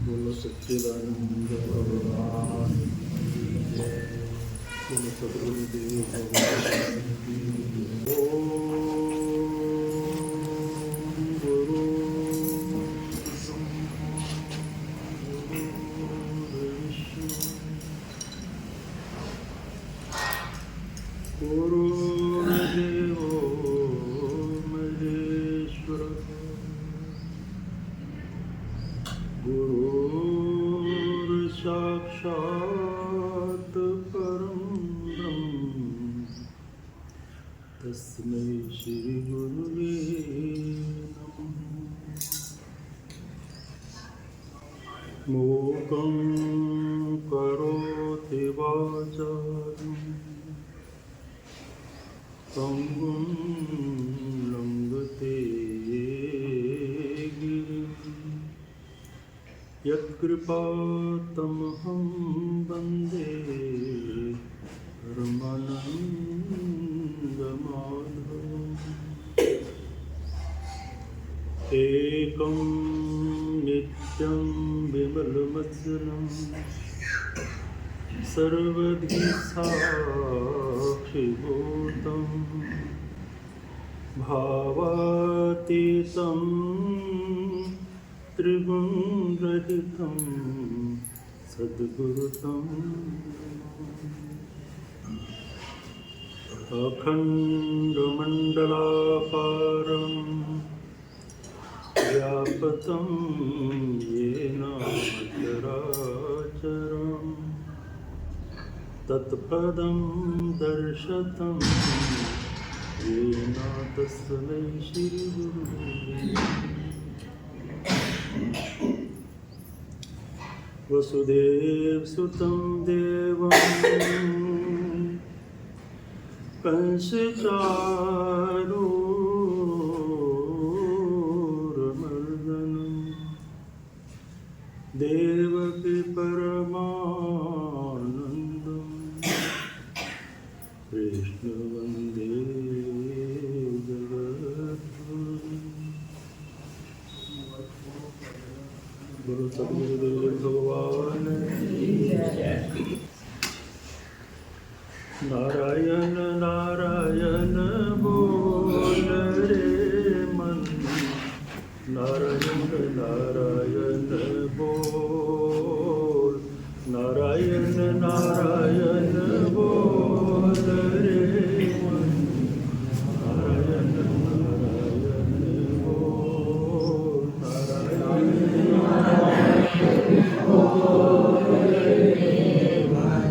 बोलो सच्चिदानंद भगवान की जय। बोलो सद्गुरुदेव भगवान की जय। ओम गुरु गुरुर्देवो महेश्वरः गुरुर्साक्षात् परं ब्रह्म तस्मै श्री गुरुवे नमः। मूकं करोति वाचालं पंगुं लंघते गिरिं यत्कृपातमहं वन्दे परमानन्दमाधवम्। एकं नित्यं विमलमचलं सर्वधि साक्षिभूतं भावातीतं त्रिगुणरहितं सद्गुरुतं अखण्डमण्डलाकारं व्यापतं येन चराचरं तत्पदं दर्शतं येन तस्मै श्रीगुरुवे वसुदेवसुतं देवं कंसचारूरमर्दनं देवकी परमानन्दं कृष्ण वन्दे जगद्गुरुं। गुरु सद्गुरुदेव भगवान की जय। नारायण नारायण बोल रे मन, नारायण नारायण बोल, नारायण नारायण बोल रे मन, नारायण नारायण बोल, नारायण नारायण बोल रे मन।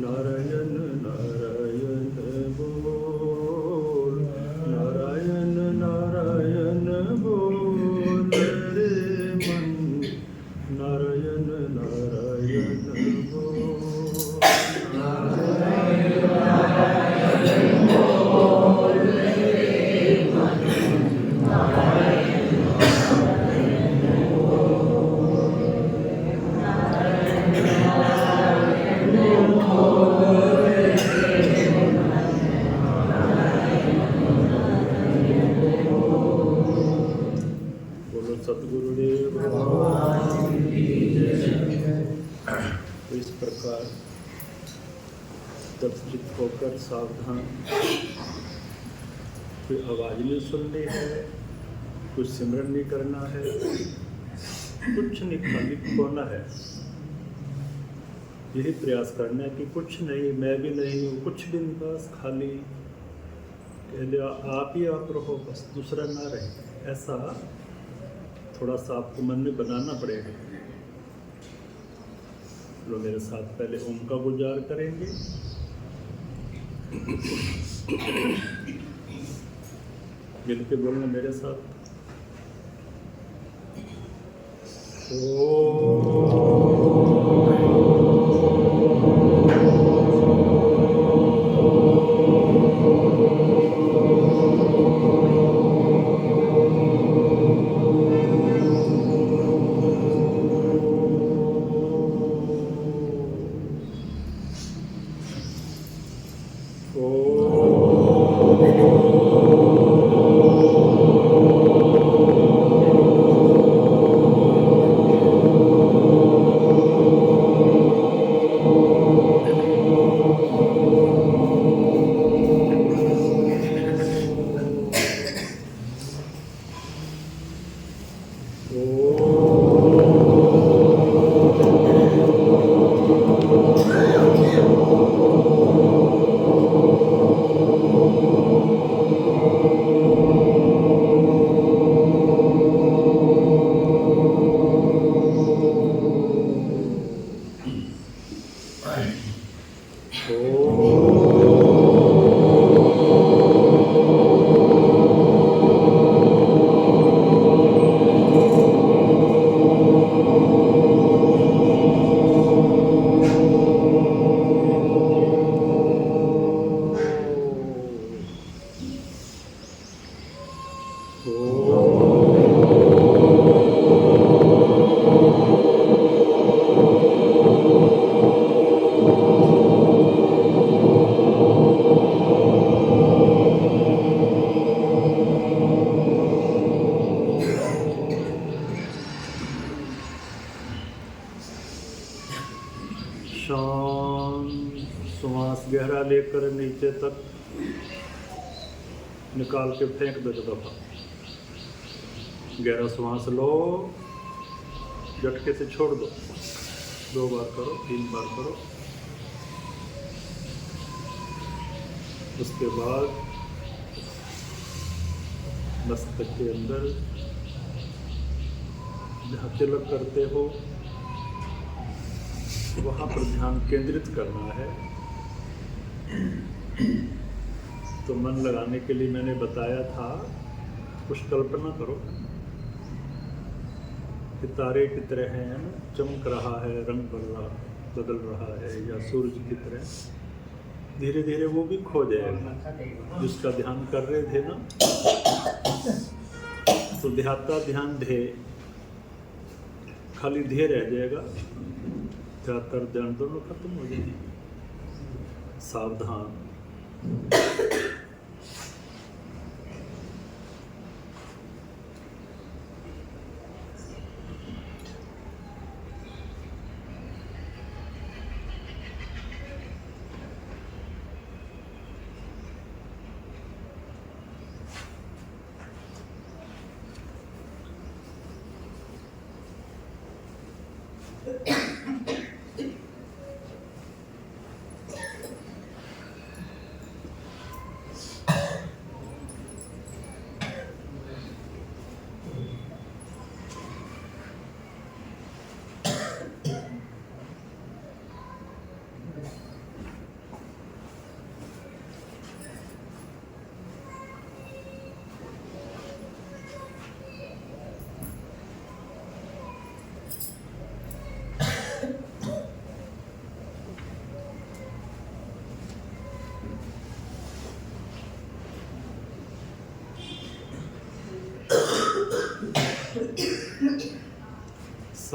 नारायण नारायण बोल, नारायण नारायण बोल रे मन, नारायण नारायण बोल, नारायण नारायण बोल रे मन, नारायण नारायण बोल, नारायण नारायण बोल रे मन, नारायण नारायण बोल। बोलो सतगुरुदेव भगवान की जय। तो इस प्रकार जब चित्त होकर सावधान, कोई आवाज नहीं सुननी है, कुछ सिमरन नहीं करना है, कुछ नहीं, खाली खोना है। यही प्रयास करना है कि कुछ नहीं, मैं भी नहीं हूँ, कुछ भी नहीं, बस खाली कह दिया आप ही आप रहो, बस दूसरा ना रहे। ऐसा थोड़ा सा आपको मन में बनाना पड़ेगा। तो मेरे साथ पहले ओम का गुजार करेंगे। मिलके बोलना मेरे साथ। श्वास गहरा लेकर नीचे तक निकाल के फेंक दो 2 दफा। गहरा श्वास लो, झटके से छोड़ दो। 2 बार करो, 3 बार करो। उसके बाद मस्तक के अंदर जहाँ तिलक करते हो वहाँ पर ध्यान केंद्रित करना है। तो मन लगाने के लिए मैंने बताया था, कुछ कल्पना करो कि तारे की तरह हैं, चमक रहा है, रंग बदल रहा है, या सूरज की तरह। धीरे धीरे वो भी खो जाएगा। जिसका ध्यान कर रहे थे ना, तो ध्याता ध्यान धे, खाली धे रह जाएगा। ध्याता ध्यान दोनों खत्म हो जाएगी। सावधान।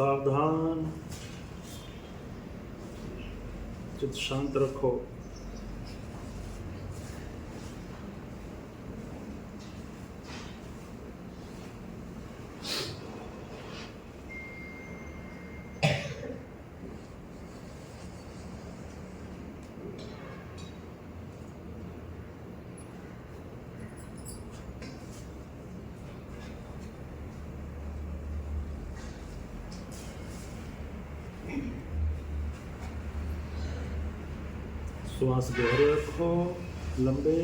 सावधान, चित्त शांत रखो। श्वास गहरे रखो, लंबे।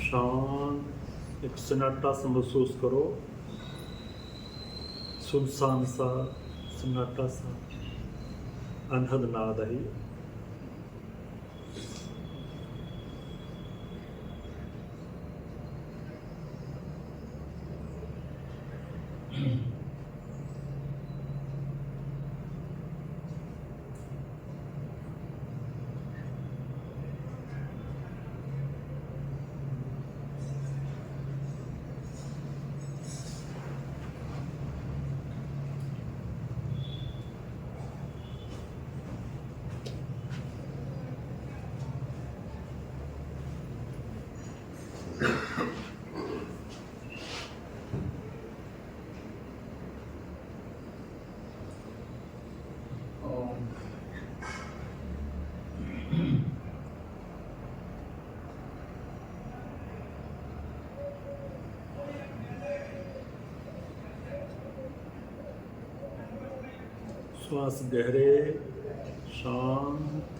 शांत, एक सन्नाटा सा महसूस करो, सुनसान सा, सन्नाटा सा, अनहद नाद है। श्वास गहरे, शांत,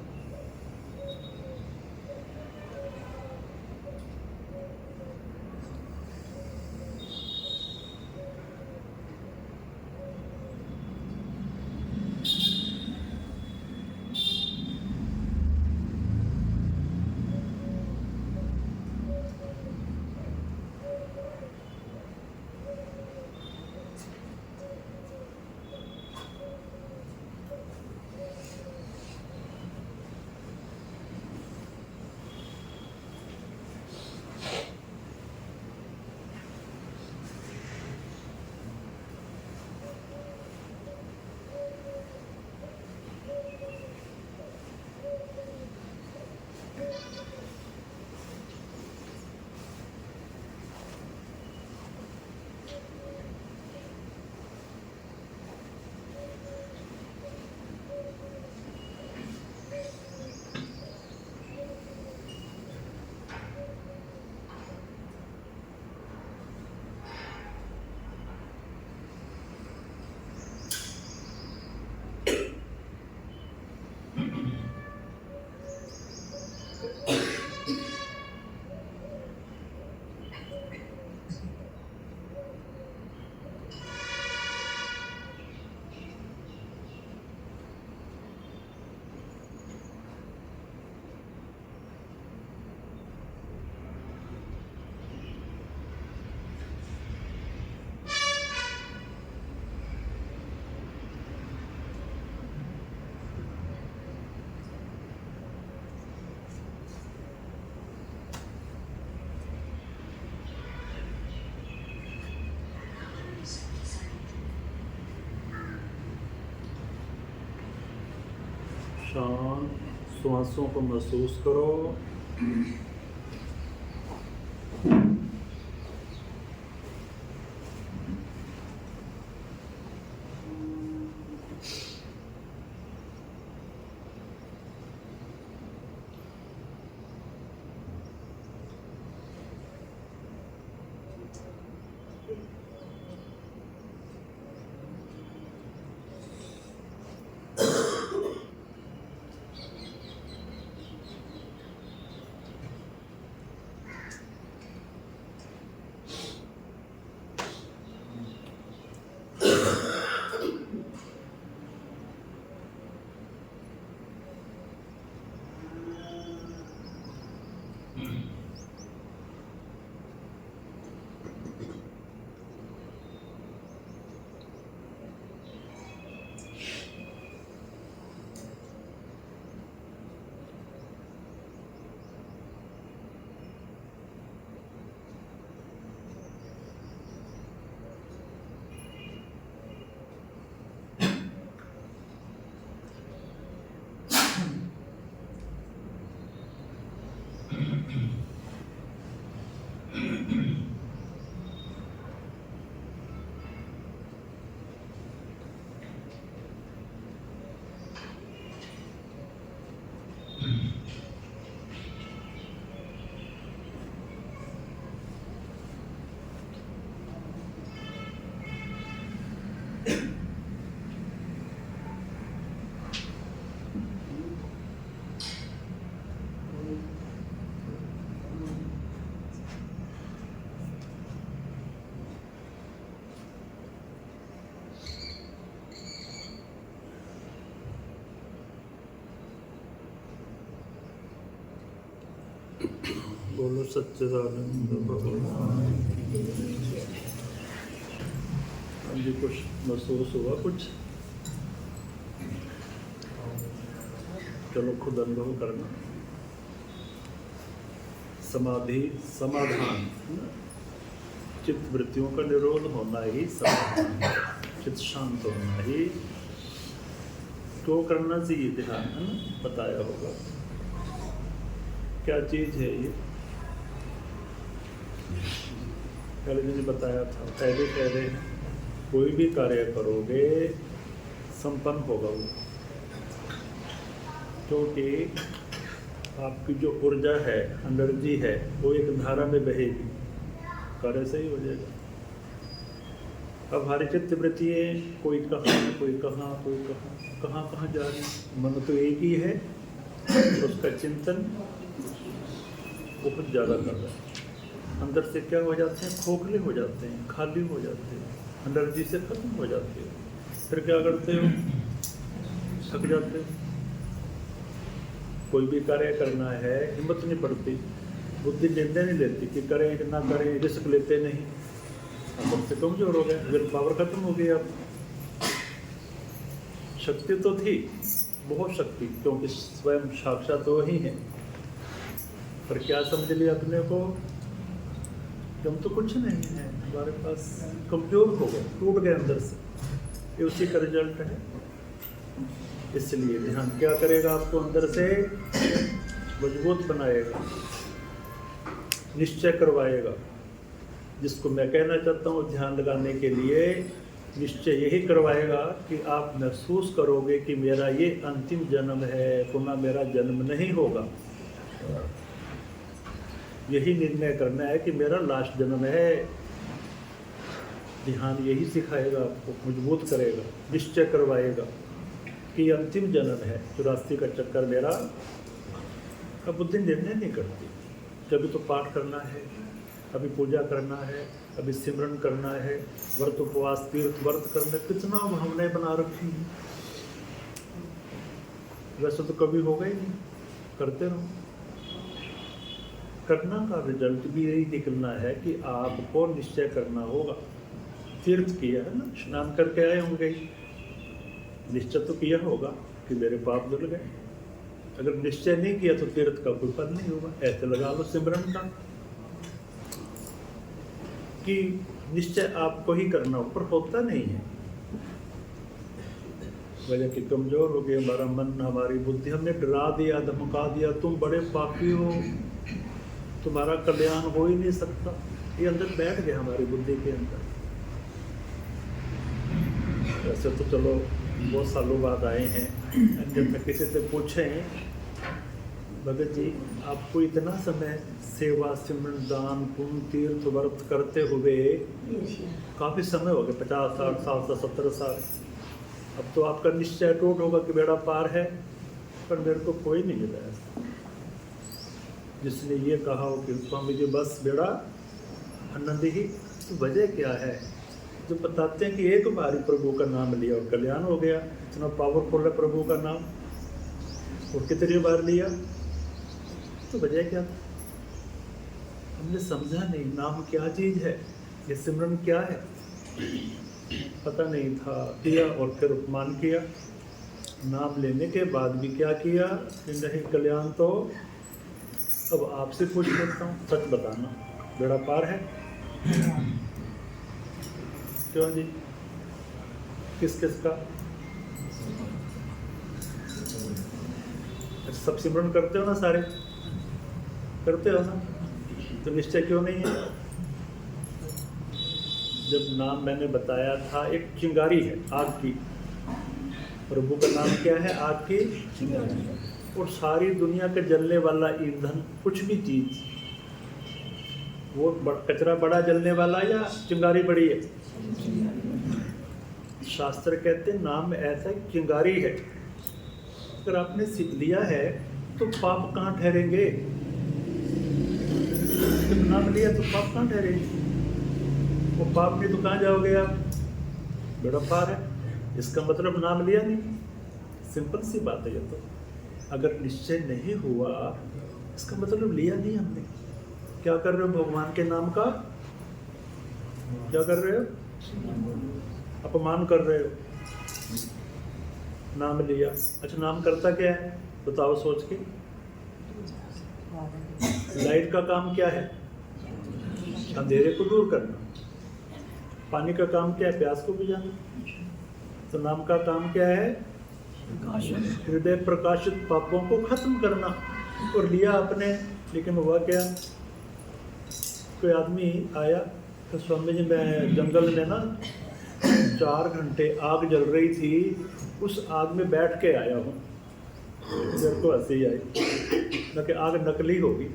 शांत। श्वासों को महसूस करो। बोलो सच्चिदानंद भगवान। हाँ जी, कुछ महसूस हुआ कुछ? चलो खुद अनुभव करना। समाधि समाधान, चित्त वृत्तियों का निरोध होना ही समाधान, चित्त शांत होना ही तो करना चाहिए। ध्यान है ना, बताया होगा क्या चीज है ये, पहले मैंने बताया था। पहले कह रहे हैं कोई भी कार्य करोगे संपन्न होगा वो, क्योंकि आपकी जो ऊर्जा है, एनर्जी है, वो एक धारा में बहेगी, कार्य सही हो जाएगा। अब हमारी चित्तवृत्ति कोई कहाँ कोई कहाँ कोई कहाँ कहाँ जा रही है। मन तो एक ही है, उसका चिंतन बहुत ज़्यादा कर रहा है। अंदर से क्या हो जाते हैं, खोखले हो जाते हैं, खाली हो जाते हैं, एनर्जी से खत्म हो जाते हो। फिर क्या करते हो, थक जाते हो। कोई भी कार्य करना है हिम्मत नहीं पड़ती, बुद्धि निर्णय नहीं लेती कि करें कि ना करें, रिस्क लेते नहीं। अंदर से कमजोर हो गए, विल पावर खत्म हो गई। अब शक्ति तो थी, बहुत शक्ति, क्योंकि स्वयं साक्षात तो वही है, पर क्या समझ लिया अपने को कि हम तो कुछ नहीं है, हमारे पास कमजोर हो गए, टूट गए अंदर से। ये उसी का रिजल्ट है। इसलिए ध्यान क्या करेगा, आपको अंदर से मजबूत बनाएगा, निश्चय करवाएगा। जिसको मैं कहना चाहता हूँ ध्यान लगाने के लिए, निश्चय यही करवाएगा कि आप महसूस करोगे कि मेरा ये अंतिम जन्म है, पुनः मेरा जन्म नहीं होगा। यही निर्णय करना है कि मेरा लास्ट जन्म है। ध्यान यही सिखाएगा, आपको मजबूत करेगा, निश्चय करवाएगा कि अंतिम जन्म है। 84 का चक्कर मेरा। अब बुद्धि निर्णय नहीं करती। कभी तो पाठ करना है, अभी पूजा करना है, अभी सिमरन करना है, व्रत उपवास तीर्थ व्रत करना, कितना भावनाएं बना रखी हैं। वैसे तो कभी होगा ही नहीं, करते रहो। करना का रिजल्ट भी यही निकलना है कि आपको निश्चय करना होगा। तीर्थ किया है ना, स्नान करके आए होंगे, निश्चय तो किया होगा कि मेरे पाप धुल गए। अगर निश्चय नहीं किया तो तीर्थ का कोई फल नहीं होगा। ऐसे लगा लो सिमरन का कि निश्चय आपको ही करना, ऊपर होता नहीं है। वजह कि कमजोर हो गई हमारा मन, हमारी बुद्धि, हमने डरा दिया, धमका दिया, तुम बड़े पापी हो, तुम्हारा कल्याण हो ही नहीं सकता। ये अंदर बैठ गया हमारी बुद्धि के अंदर। वैसे तो चलो बहुत सालों बाद आए हैं, अन्यथा किसी से पूछें, भगत जी आपको इतना समय सेवा सिमरन दान पुण्य तीर्थ व्रत करते हुए काफ़ी समय हो गया, 50 60 साल से 70 साल। अब तो आपका निश्चय टूट होगा कि बेड़ा पार है, पर मेरे को कोई नहीं मिला ऐसा जिसने ये कहा हो कि स्वामी जी बस बेड़ा आनंद ही। तो वजह क्या है, जो बताते हैं कि एक बार ही प्रभु का नाम लिया और कल्याण हो गया। इतना पावरफुल है प्रभु का नाम, और कितनी बार लिया, तो वजह क्या था, हमने समझा नहीं नाम क्या चीज़ है, ये सिमरन क्या है, पता नहीं था, किया और फिर उपमान किया। नाम लेने के बाद भी क्या किया कि नहीं कल्याण। तो अब आपसे पूछ लेता हूँ, सच बताना, बेड़ा पार है? क्यों जी, किस किस का? सब सिमरन करते हो ना, सारे करते हो ना, तो निश्चय क्यों नहीं है? जब नाम मैंने बताया था, एक चिंगारी है आग की, प्रभु का नाम क्या है? आग की चिंगारी। और सारी दुनिया के जलने वाला ईंधन, कुछ भी चीज, वो कचरा बड़ा जलने वाला या चिंगारी बड़ी है? शास्त्र कहते हैं नाम ऐसा चिंगारी है। अगर आपने सीख लिया है तो पाप कहाँ ठहरेंगे? जब नाम लिया तो पाप कहाँ ठहरेंगे? वो पाप नहीं तो कहाँ जाओगे आप? बेड़ा पार है। इसका मतलब नाम लिया नहीं। सिंपल सी बात है ये तो। अगर निश्चय नहीं हुआ, इसका मतलब लिया नहीं हमने। क्या कर रहे हो भगवान के नाम का? क्या कर रहे हो? अपमान कर रहे हो। नाम लिया, अच्छा नाम करता क्या है बताओ सोच के? लाइट का काम क्या है? अंधेरे को दूर करना। पानी का काम क्या है? प्यास को बुझाना। तो नाम का काम क्या है? हृदय प्रकाशित पापों को खत्म करना। और लिया आपने, लेकिन हुआ क्या? कोई आदमी आया तो स्वामी जी मैं जंगल में ना 4 घंटे आग जल रही थी, उस आग में बैठ के आया हूँ। मेरे को हंसी आई, न कि आग नकली होगी,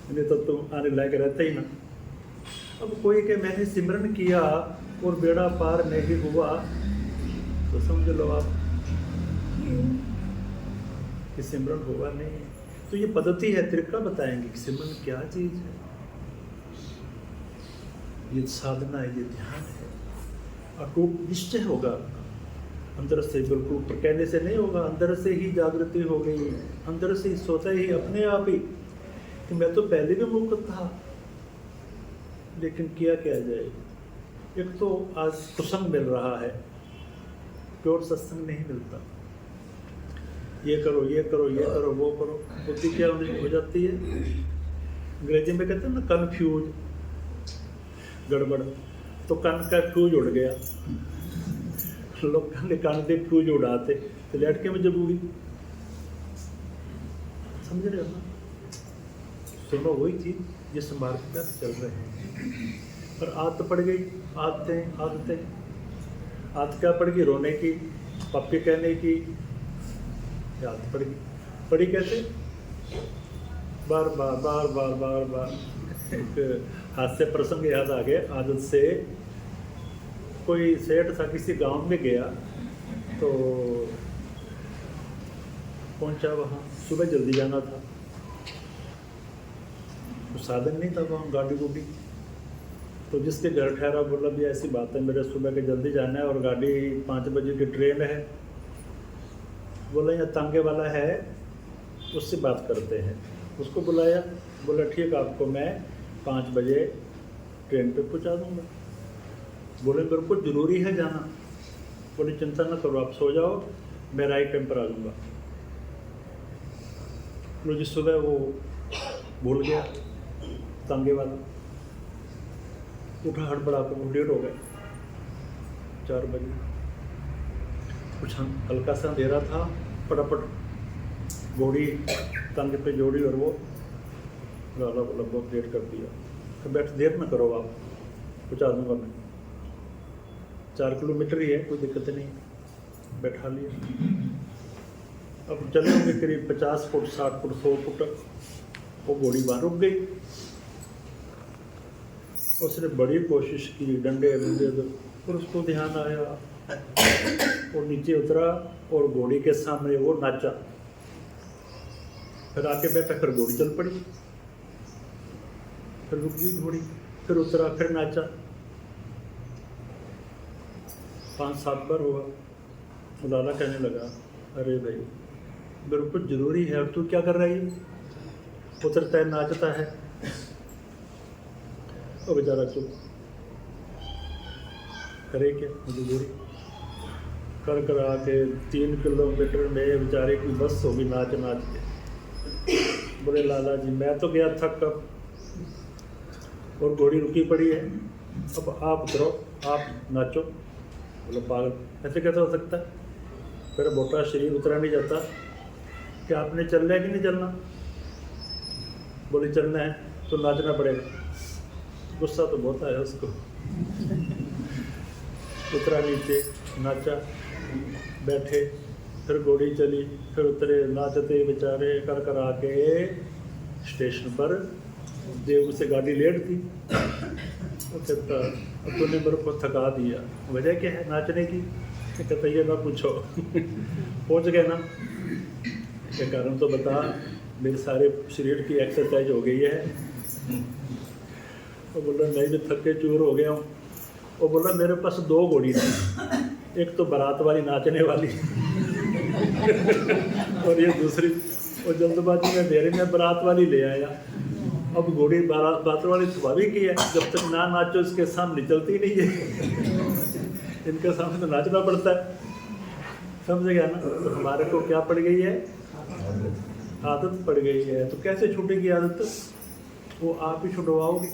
नहीं तो तुम आने लायक रहते ही ना। अब कोई के मैंने सिमरन किया और बेड़ा पार नहीं हुआ, तो समझ लो आप कि सिमरन हुआ नहीं। तो ये पद्धति है, तरीका बताएंगे कि सिमरन क्या चीज़ है। ये साधना है, ये ध्यान है, अटूट निश्चय होगा अंदर से, बिल्कुल ऊपर कहने से नहीं होगा, अंदर से ही जागृति हो गई, अंदर से ही सोता ही अपने आप ही कि मैं तो पहले भी मुक्त था, लेकिन किया क्या जाए। एक तो आज कुसंग मिल रहा है, प्योर सत्संग नहीं मिलता। ये करो, ये करो, ये करो, वो करो, बुद्धि क्या हो जाती है, अंग्रेजी में कहते हैं ना कन्फ्यूज, गड़बड़। तो कान का फ्यूज उड़ गया, लोग कहते कान के फ्यूज उड़ाते तो लटके में जरूरी, समझ रहे हो ना। सुनो वही चीज जिस मार्ग पर चल रहे हैं, पर आदत पड़ गई, आदतें आदत क्या पड़ गई, रोने की, पप्पी कहने की आदत पड़ गई। पड़ी कैसे, बार बार बार बार बार बार। एक हास्य प्रसंग याद आ गया, आदत से कोई सेठ था किसी गांव में गया, तो पहुंचा वहाँ, सुबह जल्दी जाना था, तो साधन नहीं था वहाँ गाड़ी गुडी। तो जिसके घर ठहरा बोला भी ऐसी बात है, मेरे सुबह के जल्दी जाना है और गाड़ी 5 बजे की ट्रेन है। बोला यहाँ तांगे वाला है, उससे बात करते हैं। उसको बुलाया, बोला ठीक, आपको मैं 5 बजे ट्रेन पे पहुँचा दूँगा। बोले मेरे को ज़रूरी है जाना। बोले चिंता ना करो, आप सो जाओ, मैं राइट टाइम पर आ जाऊँगा। बोले जिस सुबह वो भूल गया, तांगे वाला उठा, हड़बड़ा कर लेट हो गए 4 बजे। कुछ हल्का सा अंधेरा था, फटाफट घोड़ी तांगे पे जोड़ी और वो लाला बोला बहुत लेट कर दिया। तो बैठ, देर ना करो, आप पहुँचा दूँगा मैं, 4 किलोमीटर ही है, कोई दिक्कत नहीं। बैठा लिया। अब चले होंगे करीब 50 फुट, 60 फुट, 100 फुट, वो घोड़ी वहाँ रुक गई। उसने बड़ी कोशिश की, डंडे डंडे, फिर उसको ध्यान आया और नीचे उतरा और घोड़ी के सामने वो नाचा। फिर आके बैठा, फिर घोड़ी चल पड़ी, फिर रुक गई घोड़ी, फिर उतरा, फिर नाचा। 5-7 बार हुआ। लाला कहने लगा, अरे भाई मेरे को जरूरी है, अब तू क्या कर रही है, उतरता है नाचता है। और बेचारा चुप, करे क्या, मजबूरी कर आके 3 किलोमीटर में बेचारे की बस होगी नाच नाच के। बोले लाला जी मैं तो गया थक कर, और घोड़ी रुकी पड़ी है, अब आप उतरो, आप नाचो। बोले पागल, ऐसे कैसे हो सकता है, मेरा मोटा शरीर उतरा नहीं जाता, क्या आपने चलना है कि नहीं चलना। बोले चलना है तो नाचना पड़ेगा। गुस्सा तो बहुत आया उसको। उतरा नीचे, नाचा, बैठे, फिर घोड़ी चली, फिर उतरे, नाचते बेचारे कर आके स्टेशन पर। देव से गाड़ी लेट थी, कहता अब तूने मेरे को थका दिया, वजह क्या है नाचने की। कहता ये ना पूछो। पहुँच गए ना, ये कारण तो बता, मेरे सारे शरीर की एक्सरसाइज हो गई है। वो बोला नहीं, मैं थक के चूर हो गया हूँ। वो बोला मेरे पास 2 घोड़ी थी, एक तो बारात वाली नाचने वाली और ये दूसरी, और जल्दबाजी में मेरे में बारात वाली ले आया। अब घोड़ी बारात वाली स्वाभाविक ही है, जब तक ना नाचो इसके सामने चलती नहीं है। इनके सामने तो नाचना पड़ता है, समझ गया ना। तो हमारे को क्या पड़ गई है, आदत पड़ गई है। तो कैसे छूटेगी आदत, वो आप ही छुटवाओगे,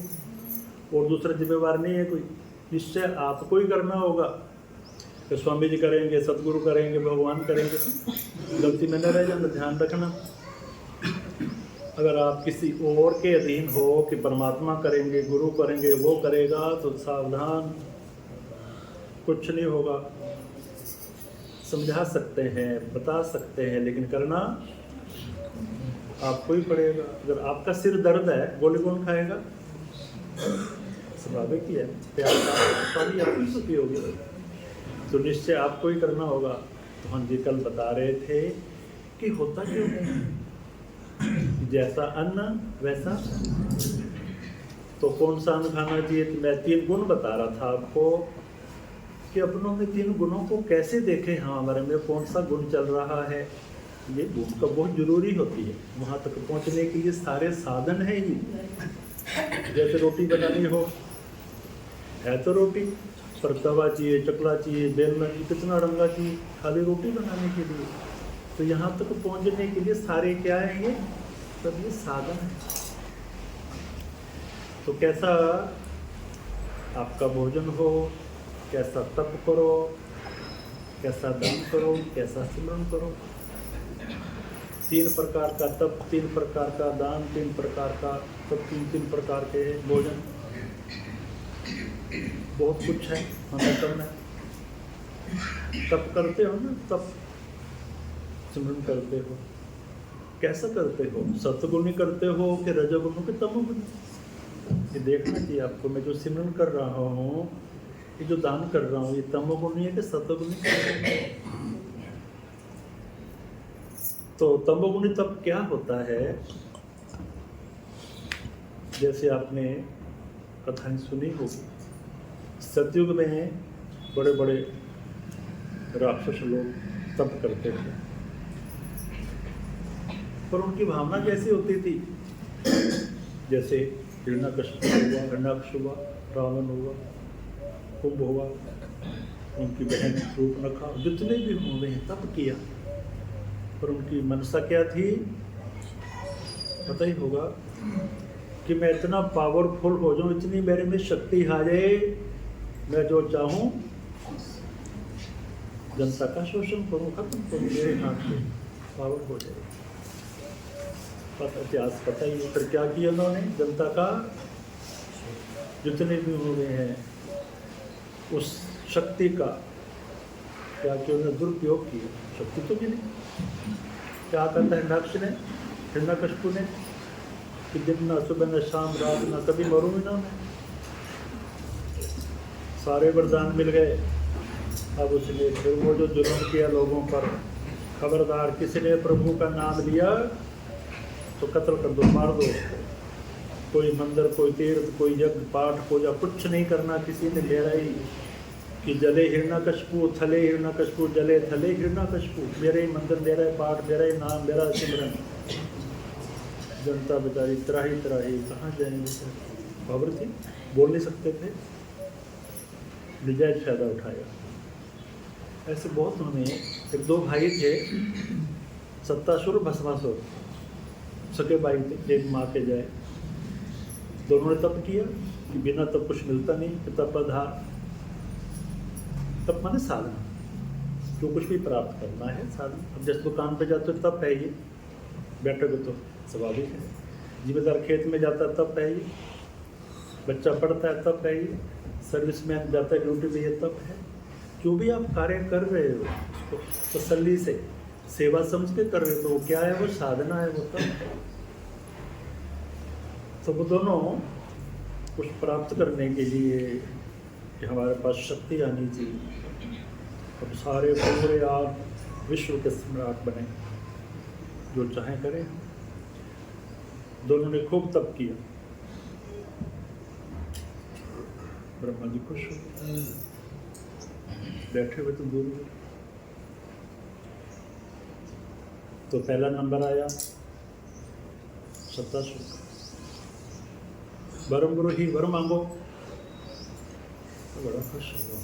और दूसरा जिम्मेवार नहीं है कोई। निश्चय आपको ही करना होगा। तो स्वामी जी करेंगे, सदगुरु करेंगे, भगवान करेंगे, गलती में न रह जाना, ध्यान रखना। अगर आप किसी और के अधीन हो कि परमात्मा करेंगे, गुरु करेंगे, वो करेगा, तो सावधान, कुछ नहीं होगा। समझा सकते हैं, बता सकते हैं, लेकिन करना आपको ही पड़ेगा। अगर आपका सिर दर्द है, गोली कौन खाएगा। स्वाभाविक ही है, प्यार का भी आपकी सुखी होगी, तो निश्चय आपको ही करना होगा। तो हम जी कल बता रहे थे कि होता क्यों नहीं, जैसा अन्न वैसा, तो कौन सा अन्न खाना चाहिए। तो मैं 3 गुण बता रहा था आपको कि अपनों में 3 गुणों को कैसे देखें, हाँ हमारे में कौन सा गुण चल रहा है। ये गुण का बहुत जरूरी होती है, वहाँ तक पहुँचने के लिए सारे साधन है ही। जैसे रोटी बनानी हो, है तो रोटी, पर तवा चाहिए, चकला चाहिए, बेलना चाहिए, कितना रंगा चाहिए खाली रोटी बनाने के लिए। तो यहाँ तक पहुँचने के लिए सारे क्या है, ये सब ये साधन है। तो कैसा आपका भोजन हो, कैसा तप करो, कैसा दान करो, कैसा सिमरन करो। 3 प्रकार का तप, 3 प्रकार का दान, 3 प्रकार का सब, 3 प्रकार के भोजन, बहुत कुछ है हमें करना। तप करते हो ना, तप सिमरन करते हो, कैसा करते हो, सत्गुणी करते हो कि रजोगुणी कि तमोगुणी। ये देखना चाहिए आपको, मैं जो सिमरन कर रहा हूँ, ये जो दान कर रहा हूँ, ये तमोगुणी है कि सत्वगुणी। तो तमोगुणी तप क्या होता है, जैसे आपने कथाएं सुनी होगी, सतयुग में बड़े बड़े राक्षस लोग तप करते थे, पर उनकी भावना कैसी होती थी, जैसे हिरण्यकश्यप हुआ, हिरण्याक्ष हुआ, रावण हुआ, कुंभ हुआ, उनकी बहन शूर्पणखा, जितने भी हुए तप किया, पर उनकी मनसा क्या थी पता ही होगा कि मैं इतना पावरफुल हो जाऊं, इतनी मेरे में शक्ति आ जाए, मैं जो चाहूं जनता का शोषण करूं, खत्म करूं, मेरे हाथ से पावर हो जाए। इतिहास पता ही है। फिर क्या किया उन्होंने, जनता का जितने भी हो गए हैं उस शक्ति का क्या कि उन्होंने दुरुपयोग किया, शक्ति तो मिली। क्या करता है नक्ष ने, हिरण्यकश्यप ने, कि दिन ना सुबह न शाम रात ना कभी मरूं ही ना मैं, सारे वरदान मिल गए। अब उसने फिर वो जो जुल्म किया लोगों पर, खबरदार किसी ने प्रभु का नाम लिया तो कत्ल कर दो, मार दो। कोई मंदिर, कोई तीर्थ, कोई यज्ञ पाठ, पूजा कुछ नहीं करना किसी ने ले रही कि जले हिरण्यकश्यप थले हिरण्यकश्यप, जले थले हिरण्यकश्यप, मेरे ही मंदिर, मेरा ही पाठ, मेरा ही नाम, मेरा सिमरन। जनता बेचारी त्राही त्राही, कहाँ जाएंगे, खबर थी, बोल नहीं सकते थे, निजायज फायदा उठाया। ऐसे बहुत हमें, 1-2 भाई थे, सत्तासुर भस्मासुर, सके भाई थे, एक माँ के जाए, दोनों ने तप किया कि बिना तप कुछ मिलता नहीं, कि तपधार, तप माने साधना, जो कुछ भी प्राप्त करना है साधन। अब जैसे दुकान पे जाते हो तप है ये, बैठोगे तो स्वाभाविक है, जिम्मेदार खेत में जाता है तप है ये, बच्चा पढ़ता है तप है ये, सर्विसमैन जाता है ड्यूटी में, ये तप है। जो भी आप कार्य कर रहे हो उसको तसल्ली से सेवा समझ के कर रहे हो, तो वो क्या है, वो साधना है, वो तप है। तो वो दोनों कुछ प्राप्त करने के लिए कि हमारे पास शक्ति आनी चाहिए, अब सारे पूरे आप विश्व के सम्राट बने, जो चाहे करें। दोनों ने खूब तप किया, ब्रह्मा जी खुश हो, बैठे हुए तो दूर हुए। तो पहला नंबर आया सत्तासुर, वरम गुरु ही वर मांगो, तो बड़ा खुश हुआ,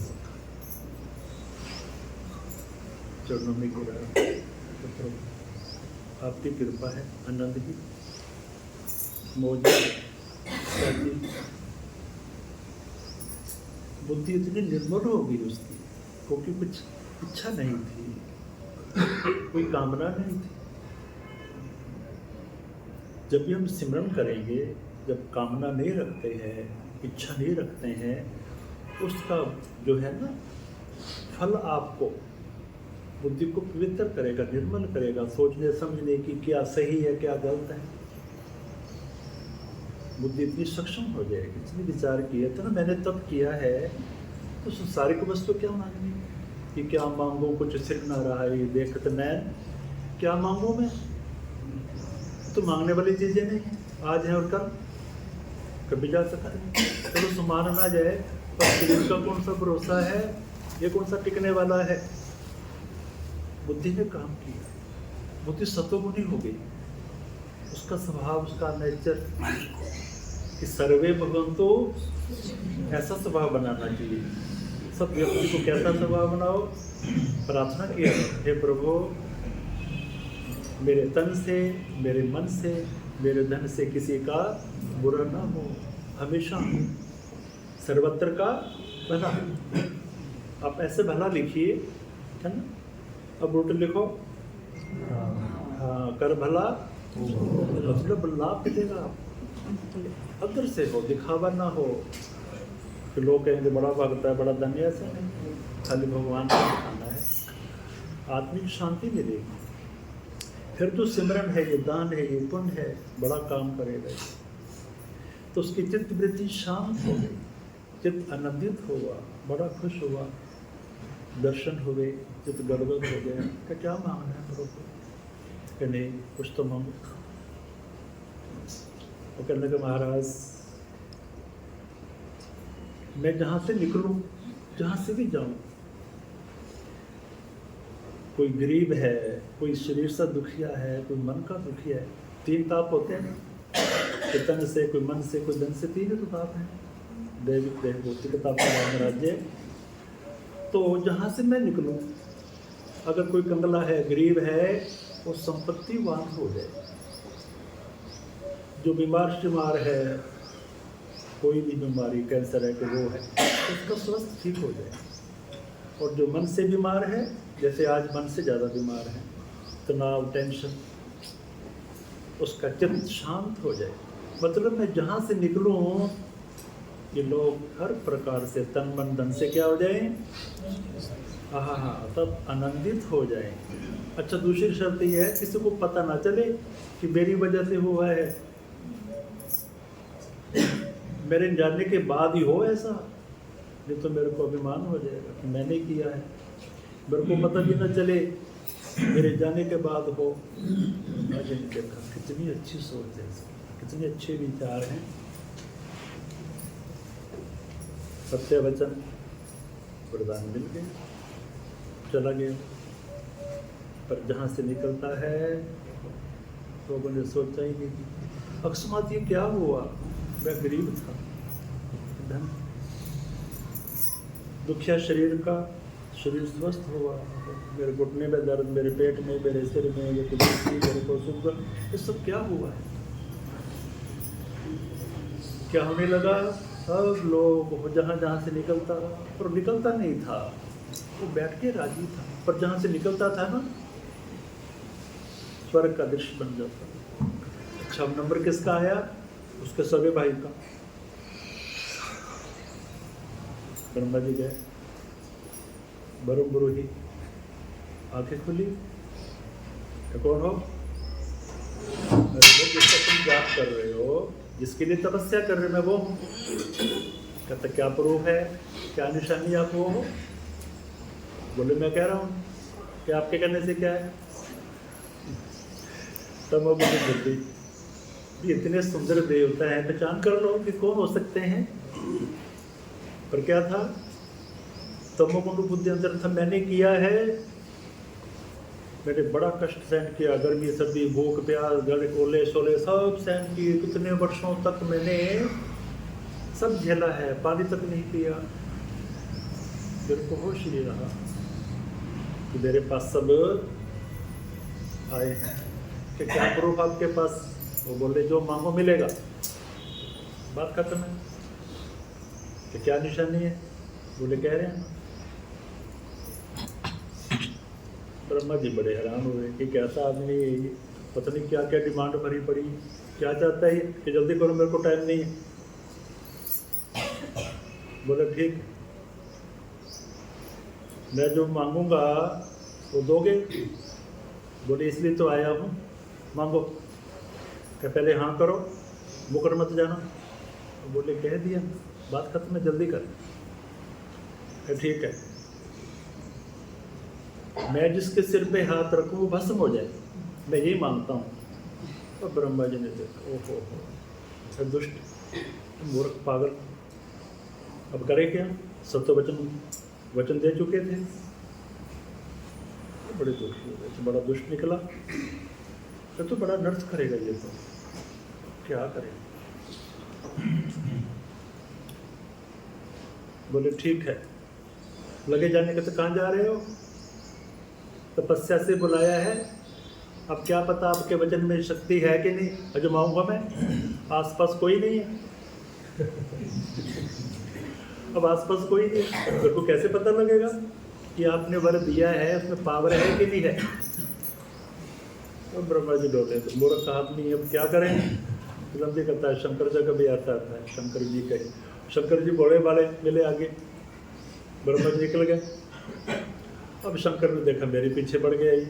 चरणों में गिरा, तो आपकी कृपा है, आनंद ही मौज बुद्धि इतनी निर्मल हो गई उसकी, क्योंकि कुछ इच्छा नहीं थी, कोई कामना नहीं थी। जब भी हम सिमरन करेंगे, जब कामना नहीं रखते हैं, इच्छा नहीं रखते हैं, उसका जो है ना फल आपको बुद्धि को पवित्र करेगा, निर्मल करेगा, सोचने समझने की क्या सही है क्या गलत है। बुद्धि इतनी सक्षम हो जाएगी, इसने विचार किया था ना मैंने तब किया है, तो संसारिक वस्तु क्या मांगनी कि क्या मांगो कुछ सिर ना रहा है देखत नैन, क्या मांगो मैं, तो मांगने वाली चीजें नहीं है, आज है और कल कभी जा सकता है, चलो तो मान ना जाए, पर शरीर का कौन सा भरोसा है, ये कौन सा टिकने वाला है। बुद्धि ने काम किया, बुद्धि सतोगुणी हो गई, उसका स्वभाव, उसका नेचर कि सर्वे भगवंतो, ऐसा स्वभाव बनाना चाहिए। सब व्यक्ति को कैसा स्वभाव बनाओ, प्रार्थना किया, हे प्रभु मेरे तन से, मेरे मन से, मेरे धन से किसी का बुरा ना हो, हमेशा सर्वत्र का भला। आप ऐसे भला लिखिए, है ना। अब उल्टे लिखो, हाँ कर भला, मतलब लाभ मिलेगा, अंदर से हो, दिखावा ना हो कि लोग कहेंगे बड़ा भक्त है, बड़ा धन्य, ऐसा नहीं, खाली भगवान को दिखाना है, आत्मिक शांति मिलेगी। फिर जो सिमरन है, ये दान है, ये पुण्य है, बड़ा काम करेगा, तो उसकी चित्त वृत्ति शांत हो गई, चित्त आनंदित हुआ, बड़ा खुश हुआ, दर्शन हुए, चित्त गड़बड़ हो गया कि क्या मांगना है प्रभु, कि नहीं कुछ तो मांगो। वो कहने लगे महाराज मैं जहाँ से निकलूँ, जहाँ से भी जाऊँ, कोई गरीब है, कोई शरीर से दुखिया है, कोई मन का दुखिया है, तीन ताप होते हैं, कोई तन से, कोई मन से, कोई धन से, तीन तो ताप हैं, दैविक देह भौतिक ताप का राज्य। तो जहाँ से मैं निकलूँ, अगर कोई कंगला है, गरीब है, वो संपत्तिवान हो जाए, जो बीमार शिमार है, कोई भी बीमारी कैंसर है कि वो है, उसका स्वास्थ्य ठीक हो जाए, और जो मन से बीमार है, जैसे आज मन से ज़्यादा बीमार है, तनाव, टेंशन, उसका चित्त शांत हो जाए। मतलब मैं जहाँ से निकलूँ, ये लोग हर प्रकार से तन मन धन से क्या हो जाए, हाँ, तब आनंदित हो जाए। अच्छा, दूसरी शर्त ये है किसी को पता ना चले कि मेरी वजह से हुआ है, मेरे जानने के बाद ही हो ऐसा, नहीं तो मेरे को अभिमान हो जाएगा कि मैंने किया है, मेरे को पता भी ना चले, मेरे जाने के बाद हो। मैंने देखा कितनी अच्छी सोच है, कितने अच्छे विचार हैं, सत्य वचन वरदान मिल गए, चला गया। पर जहाँ से निकलता है लोगों ने सोचा ही नहीं, अकस्मात ये क्या हुआ, मैं गरीब था, धन दुखिया शरीर का, शरीर स्वस्थ हुआ, मेरे घुटने में दर्द, मेरे पेट में, मेरे सिर में, मेरे को शुगर, ये सब क्या हुआ है, क्या होने लगा। सब लोग जहाँ जहाँ से निकलता, पर निकलता नहीं था, वो बैठ के राजी था, पर जहाँ से निकलता था ना, स्वर्ग का दृश्य बन जाता। अच्छा, नंबर किसका आया, उसके सगे भाई का। ब्रह्मा जी गए, बरम बुरुही, आंखें खुली, कौन हो, जिसका तुम जाप कर रहे हो, जिसके लिए तपस्या कर रहे, मैं वो हूँ। कहता क्या प्रूफ है, क्या निशानी आप वो हो। बोले मैं कह रहा हूँ कि आपके कहने से क्या है। तब वो मुझे बोलती इतने सुंदर देवता हैं, पहचान कर लो कि कौन हो सकते हैं। पर क्या था, तमोगुण बुद्धि अंदर था, मैंने किया है, मैंने बड़ा कष्ट सहन किया, गर्मी सर्दी भूख प्यास गड़ ओले सोले सब सहन किए, कितने वर्षों तक मैंने सब झेला है, पानी तक नहीं पिया। मेरे को होश नहीं रहा कि मेरे पास सब आए हैं, कि क्या प्रूफ आपके पास। वो बोले जो मांगो मिलेगा, बात खत्म है। कि क्या निशानी है, बोले कह रहे हैं। ब्रह्मा जी बड़े हैरान हुए कि कैसा आदमी, पता नहीं क्या क्या डिमांड भरी पड़ी, क्या चाहता है कि जल्दी करो, मेरे को टाइम नहीं है। बोले ठीक, मैं जो मांगूंगा वो दोगे। बोले इसलिए तो आया हूँ, मांगो। क्या पहले हाँ करो, मुकर मत जाना। तो बोले कह दिया, बात खत्म है, जल्दी कर। ठीक है, मैं जिसके सिर पे हाथ रखूं वो भस्म हो जाए, मैं यही मानता हूँ। और ब्रह्मा जी ने देखा, ओहो हो, दुष्ट मूर्ख पागल, अब करे क्या? सब तो वचन दे चुके थे। बड़े दुखी हो गए, बड़ा दुष्ट निकला। तो बड़ा नर्स करेगा ये, तो क्या करेगा? बोले ठीक है, लगे जाने के। तो कहाँ जा रहे हो? तपस्या से बुलाया है, अब क्या पता आपके वचन में शक्ति है कि नहीं, अजमाऊंगा मैं। आसपास कोई नहीं है, अब आसपास कोई नहीं है, मेरे को कैसे पता लगेगा कि आपने वर दिया है, उसमें पावर है कि नहीं है? तो ब्रह्मा जी डोले, तो मूर्ख आदमी, अब क्या करें? लंबी कथा है, शंकर जी का भी आता है। शंकर जी कहे, शंकर जी घोड़े वाले मिले आगे, ब्रह्मा जी निकल गए। अब शंकर ने देखा मेरे पीछे बढ़ गया ही।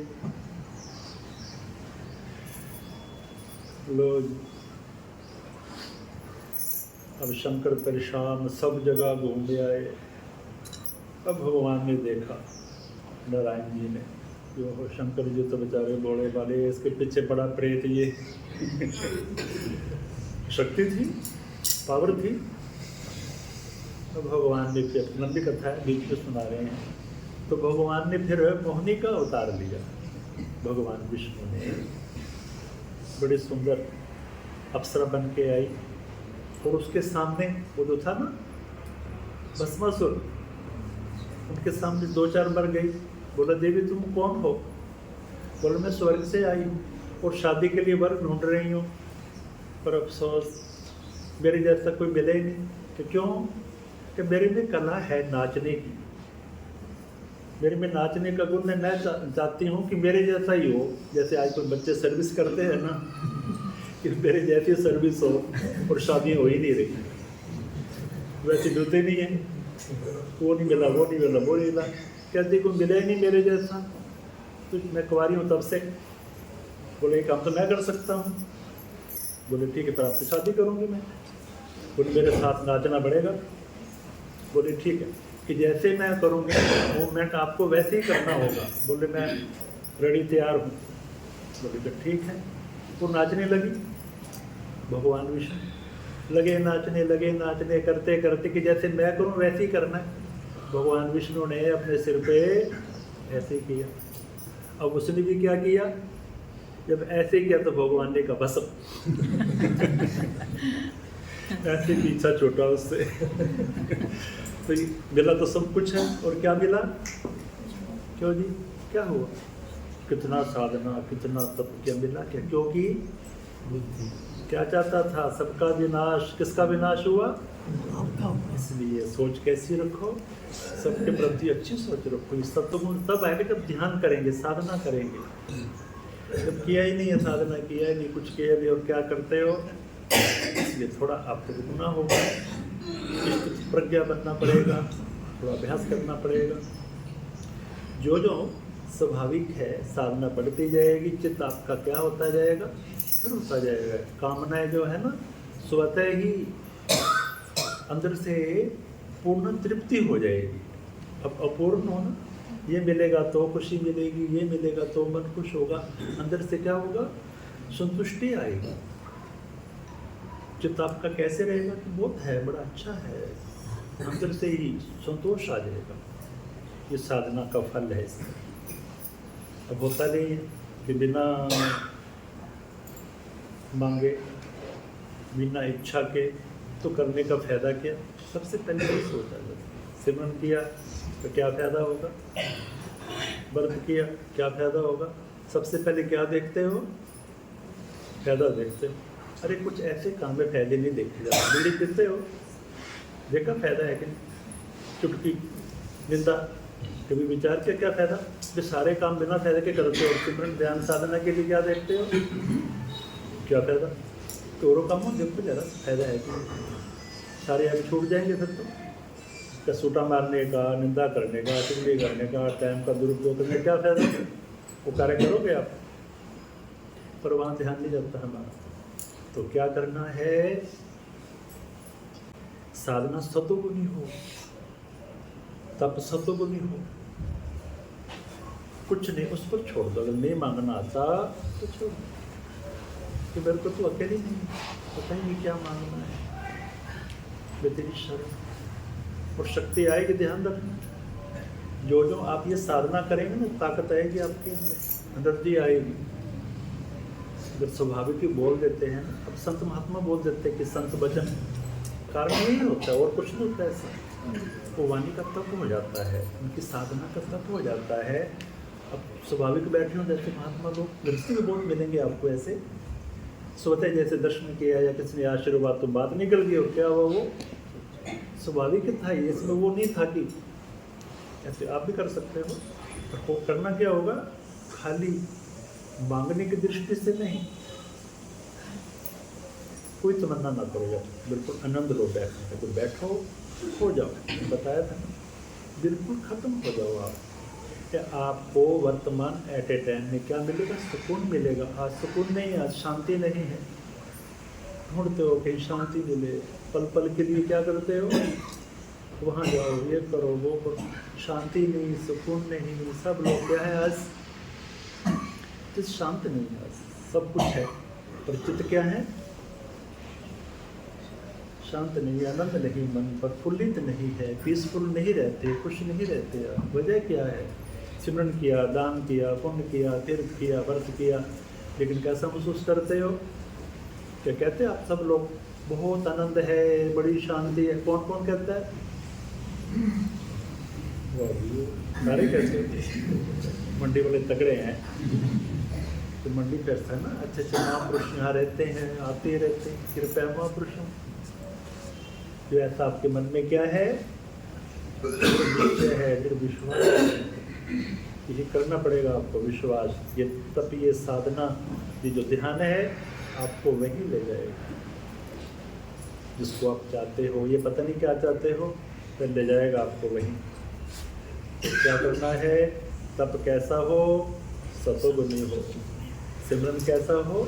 लो, अब शंकर परेशान, सब जगह घूम आए। अब भगवान ने देखा, नारायण जी ने, जो हो शंकर जी तो बेचारे घोड़े वाले, इसके पीछे पड़ा प्रेत, ये शक्ति थी, पावर थी। तो भगवान ने फिर, लंबी कथा है, बीच में सुना रहे हैं, तो भगवान ने फिर मोहिनी का अवतार लिया। भगवान विष्णु ने बड़ी सुंदर अप्सरा बन के आई, और उसके सामने वो जो था ना भस्मासुर, उनके सामने 2-4 बार गई। बोला देवी तुम कौन हो? बोला मैं स्वर्ग से आई हूँ और शादी के लिए वर ढूंढ रही हूँ, पर अफसोस मेरे जैसा कोई मिले ही नहीं। कि क्यों? कि मेरे में कला है नाचने की, मेरे में नाचने का गुण है। मैं चाहती हूँ कि मेरे जैसा ही हो, जैसे आज कोई बच्चे सर्विस करते हैं ना, कि मेरे जैसी सर्विस हो, और शादी हो ही नहीं रही, वैसे मिलते नहीं है। वो नहीं मिला, वो नहीं मिला, वो नहीं मिला, कहते कोई मिला ही नहीं मेरे जैसा। तो मैं कुंवारी हूँ तब से। बोले काम तो मैं कर सकता हूँ। बोले ठीक है, फिर आपसे शादी करूँगी मैं। बोले मेरे साथ नाचना पड़ेगा। बोले ठीक है, कि जैसे मैं करूँगी मूवमेंट आपको वैसे ही करना होगा। बोले मैं रेडी, तैयार हूँ। बोले तो ठीक है। वो नाचने लगी, भगवान विष्णु लगे नाचने करते करते, कि जैसे मैं करूँ वैसे ही करना है। भगवान विष्णु ने अपने सिर पे ऐसे किया। अब उसने भी क्या किया? जब ऐसे किया तो भगवान ने कहा भस्म। ऐसे पीछा छोटा उससे। तो मिला तो सब कुछ है, और क्या मिला? क्यों जी, क्या हुआ? कितना साधना, कितना तप, क्या मिला? क्या? क्योंकि क्या चाहता था? सबका विनाश। किसका विनाश हुआ? इसलिए सोच कैसी रखो, सबके प्रति अच्छी सोच रखो। इस सब तो तब आएगा जब ध्यान करेंगे, साधना करेंगे। जब किया ही नहीं है, साधना किया ही नहीं, कुछ किया नहीं, और क्या करते हो? इसलिए थोड़ा आपको रुकना होगा, प्रज्ञा बनना पड़ेगा, थोड़ा अभ्यास करना पड़ेगा। जो जो स्वाभाविक है, साधना बढ़ती जाएगी, चित्त आपका क्या होता जाएगा? स्थिर होता जाएगा। कामनाएं जो है ना, स्वतः ही अंदर से पूर्ण तृप्ति हो जाएगी। अब अपूर्ण हो ना, ये मिलेगा तो खुशी मिलेगी, ये मिलेगा तो मन खुश होगा, अंदर से क्या होगा? संतुष्टि आएगी। चित्त आपका कैसे रहेगा? कि बहुत है, बड़ा अच्छा है, अंदर से ही संतोष आ जाएगा। ये साधना का फल है इसका। अब होता नहीं है कि बिना मांगे, बिना इच्छा के तो करने का फायदा क्या? सबसे पहले ये सोचा जाए, सिमरन किया तो क्या फायदा होगा, व्रत किया क्या फायदा होगा। सबसे पहले क्या देखते हो? फायदा देखते हो। अरे कुछ ऐसे काम में फायदे नहीं देखे जाते। बीड़ी पीते हो, देखा फायदा है कि नहीं? चुटकी निंदा, कभी विचार किया क्या फायदा? जो सारे काम बिना फायदे के करते हो। सिमरन ध्यान साधना के लिए क्या देखते हो? क्या फायदा? तो और काम देखो जरा फायदा है कि सारे आगे छूट जाएंगे फिर तो। सूटा मारने का, निंदा करने का, चुगली करने का, टाइम का दुरुपयोग करने का क्या फायदा? वो कार्य करोगे आप, पर वहाँ ध्यान नहीं जाता हमारा। तो क्या करना है, साधना सतोगुनी हो, तप सतोगुनी हो, कुछ नहीं उस पर छोड़ दो। अगर नहीं मांगना आता तो छोड़ दो, कि मेरे को तो अकेली नहीं पता ही नहीं क्या मांगना है, मैं तेरी शरण। और शक्ति आएगी, ध्यान रखना, जो जो आप ये साधना करेंगे ना, ताकत आएगी आपके अंदर, एनर्जी आएगी। अगर स्वाभाविक ही बोल देते हैं, अब संत महात्मा बोल देते हैं कि संत वचन, कारण यही होता है और कुछ नहीं होता ऐसा। वो वाणी का तत्व हो जाता है, उनकी साधना का तत्व हो जाता है। अब स्वाभाविक बैठे हो जैसे महात्मा लोग, गृहस्थी में बहुत मिलेंगे आपको ऐसे, सोते जैसे दर्शन किया या किसी ने आशीर्वाद तो बात निकल गई, और क्या हुआ, वो स्वाभाविक था, इसमें वो नहीं था कि ऐसे आप भी कर सकते हो। तो करना क्या होगा, खाली मांगने की दृष्टि से नहीं, कोई तमन्ना ना करो, बिल्कुल आनंद लो बैठने का। तो बैठो, हो जाओ, बताया था ना, बिल्कुल खत्म हो जाओ आप। कि आपको वर्तमान एट ए टाइम में क्या मिलेगा, सुकून मिलेगा। आज सुकून नहीं है, आज शांति नहीं है, ढूंढते हो कहीं शांति मिले, पल पल के लिए क्या करते हो, वहाँ जाओ, ये करो, वो करो, शांति नहीं, सुकून नहीं। सब लोग क्या है आज, चित्त शांत नहीं है, सब कुछ है पर चित्त क्या है, शांत नहीं, आनंद नहीं, मन प्रफुल्लित नहीं है, पीसफुल नहीं रहते, खुश नहीं रहते। वजह क्या है, सिमरन किया, दान किया, पुण्य किया, तीर्थ किया, व्रत किया, लेकिन कैसा महसूस करते हो, क्या कहते हैं आप सब लोग, बहुत आनंद है, बड़ी शांति है, कौन कौन कहता है, सारे कहते हैं, मंडी वाले तगड़े हैं, तो मंडी पे ऐसा है ना, अच्छे अच्छे महापुरुष यहाँ रहते हैं, आते रहते हैं, कृपया महापुरुषों। जो ऐसा आपके मन में क्या है, निश्चय है, दृढ़ विश्वास, ये करना पड़ेगा आपको, विश्वास। ये तब ये साधना, ये जो ध्यान है, आपको वहीं ले जाएगा जिसको आप चाहते हो। ये पता नहीं क्या चाहते हो, फिर ले जाएगा आपको वहीं। तो क्या करना है, तप कैसा हो, सतोगुनी हो, सिमरन कैसा हो,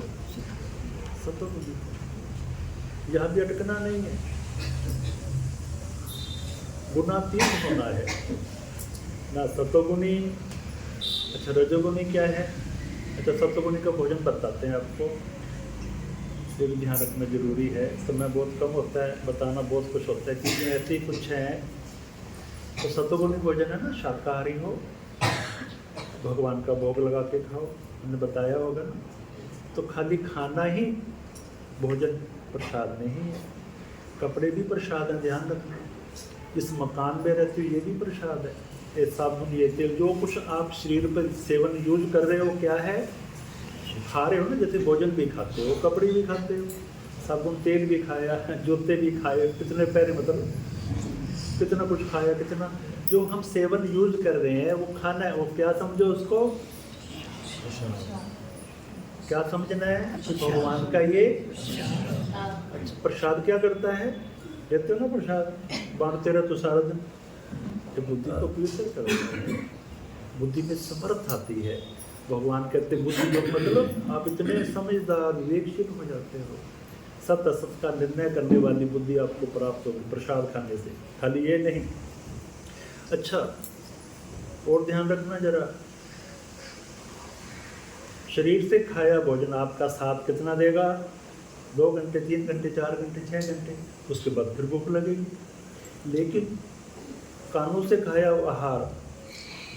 सतोगुनी हो। यहाँ भी अटकना नहीं है, गुणातीत होना है ना, सतोगुनी। अच्छा, रजोगुनी क्या है, अच्छा सतोगुनी का भोजन बताते हैं आपको, ये भी ध्यान रखना जरूरी है। समय बहुत कम होता है, बताना बहुत कुछ होता है, चीज़ें ऐसी कुछ हैं। तो सतोगुनी भोजन है ना, शाकाहारी हो, भगवान का भोग लगा के खाओ, हमने बताया होगा ना। तो खाली खाना ही भोजन प्रसाद नहीं है, कपड़े भी प्रसाद हैं, ध्यान रखना। इस मकान में रहते हो, ये भी प्रसाद है। ये साबुन, ये तेल, जो कुछ आप शरीर पर सेवन यूज कर रहे हो, क्या है, खा रहे हो ना, जैसे भोजन भी खाते हो, कपड़े भी खाते हो, साबुन तेल भी खाया, जूते भी खाए, कितने पैर, मतलब कितना कुछ खाया, कितना जो हम सेवन यूज कर रहे हैं वो खाना है। वो क्या समझो उसको, क्या समझना है, भगवान का ये प्रसाद क्या करता है, देते हो ना प्रसाद, बांटते रहो तो सारा दिन, ये बुद्धि को पवित्र करता है, बुद्धि में समर्थ आती है। भगवान कहते बुद्धि योग, मतलब आप इतने समझदार विवेकशील हो जाते हो, सत्य असत का निर्णय करने वाली बुद्धि आपको प्राप्त होगी प्रसाद खाने से। खाली ये नहीं, अच्छा और ध्यान रखना जरा, शरीर से खाया भोजन आपका साथ कितना देगा, 2 घंटे, 3 घंटे, 4 घंटे, 6 घंटे, उसके बाद फिर भूख लगेगी। लेकिन कानों से खाया आहार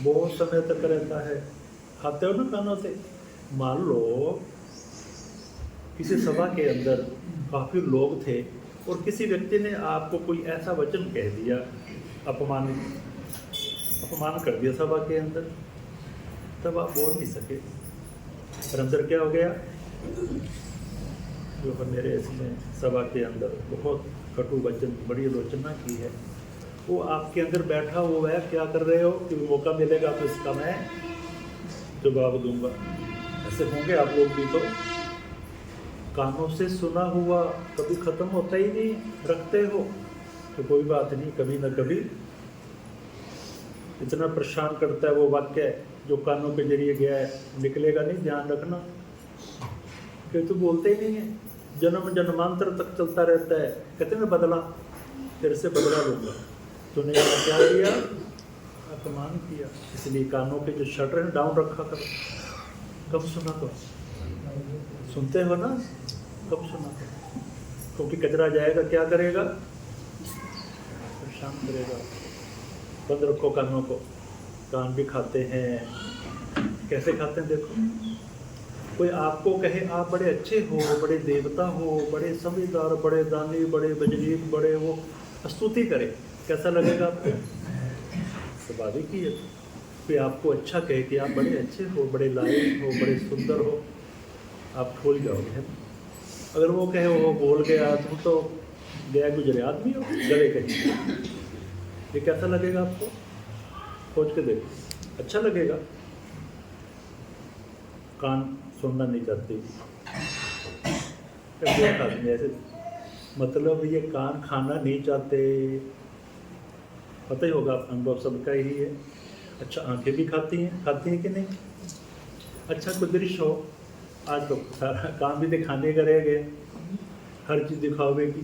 बहुत समय तक रहता है, खाते हो ना कानों से। मान लो किसी सभा के अंदर काफ़ी लोग थे और किसी व्यक्ति ने आपको कोई ऐसा वचन कह दिया, अपमान कर दिया सभा के अंदर, तब आप बोल नहीं सके, पर अंदर क्या हो गया, जो मेरे इसमें सभा के अंदर बहुत कटु वचन, बड़ी आलोचना की है, वो आपके अंदर बैठा हुआ है, क्या कर रहे हो कि मौका मिलेगा तो इसका मैं जवाब दूंगा। ऐसे होंगे आप लोग भी। तो कानों से सुना हुआ कभी ख़त्म होता ही नहीं, रखते हो तो कोई बात नहीं, कभी ना कभी इतना परेशान करता है वो वाक्य जो कानों के जरिए गया है, निकलेगा नहीं, ध्यान रखना। क्यों तो बोलते ही नहीं है, जन्म जन्मांतर तक चलता रहता है। कहते हैं मैं बदला, फिर से बदला लूँगा। तूने क्या किया? अपमान किया। इसलिए कानों के जो शटर हैं डाउन रखा करो। कब सुना तो सुनते हो ना, कब सुना तो, क्योंकि कचरा जाएगा क्या करेगा? परेशान करेगा। बंद रखो कानों को। कान भी खाते हैं। कैसे खाते हैं देखो, कोई आपको कहे आप बड़े अच्छे हो, बड़े देवता हो, बड़े समझदार, बड़े दानी, बड़े बजनीक, बड़े वो स्तुति करे, कैसा लगेगा आपको? स्वाभाविक ही है। कोई आपको अच्छा कहे कि आप बड़े अच्छे हो, बड़े लायक हो, बड़े सुंदर हो, आप फूल जाओगे, है ना? अगर वो कहे वो बोल गया, तुम तो गया गुजरे आदमी हो, गले कहीं, ये कैसा लगेगा आपको? सोच के देखो, अच्छा लगेगा? कान सुनना नहीं चाहते ऐसे, मतलब ये कान खाना नहीं चाहते, पता ही होगा, अनुभव सबका ही है। अच्छा, आंखें भी खाती हैं कि नहीं? अच्छा, कोई दृश्य हो, आज तो सारा काम भी दिखाने का रह गए, हर चीज़ दिखावेगी,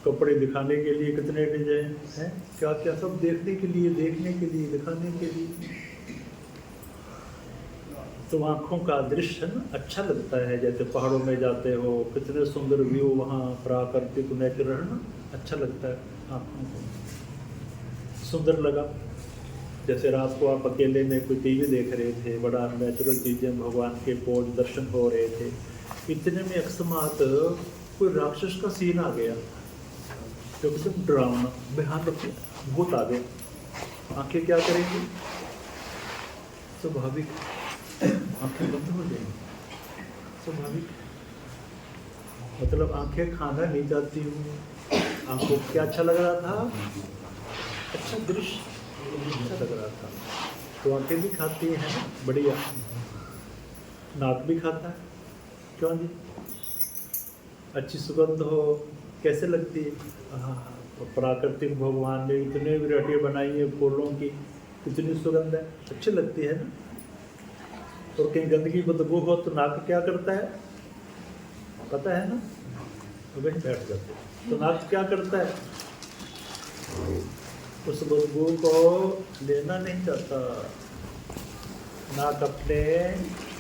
कपड़े दिखाने के लिए कितने डिजाइन हैं, क्या क्या सब देखने के लिए, दिखाने के लिए। तो आँखों का दृश्य ना अच्छा लगता है, जैसे पहाड़ों में जाते हो, कितने सुंदर व्यू, वहाँ प्राकृतिक नेचुरल ना, अच्छा लगता है आँखों को, सुंदर लगा। जैसे रात को आप अकेले में कोई टीवी देख रहे थे, बड़ा नेचुरल चीज़ें, भगवान के पोज दर्शन हो रहे थे, इतने में अकस्मात कोई राक्षस का सीन आ गया, जो एकदम डरावना, भयानक भूत आ गए, आंखें क्या करेंगी? स्वाभाविक आंखें बंद हो जाएंगी, स्वाभाविक। मतलब आंखें खाना नहीं चाहती हूँ। आंखों क्या अच्छा लग रहा था? अच्छा दृश्य अच्छा लग रहा था, तो आंखें भी खाती हैं, बढ़िया। नाक भी खाता है, क्यों जी? अच्छी सुगंध हो, कैसे लगती है? हाँ, प्राकृतिक भगवान ने इतने वैरायटी बनाई है फूलों की, कितनी सुगंध है, अच्छी लगती है ना। और कहीं गंदगी बदबू हो तो नाक क्या करता है, पता है ना? तो वहीं बैठ जाते। तो नाक क्या करता है? उस बदबू को लेना नहीं चाहता, नाक अपने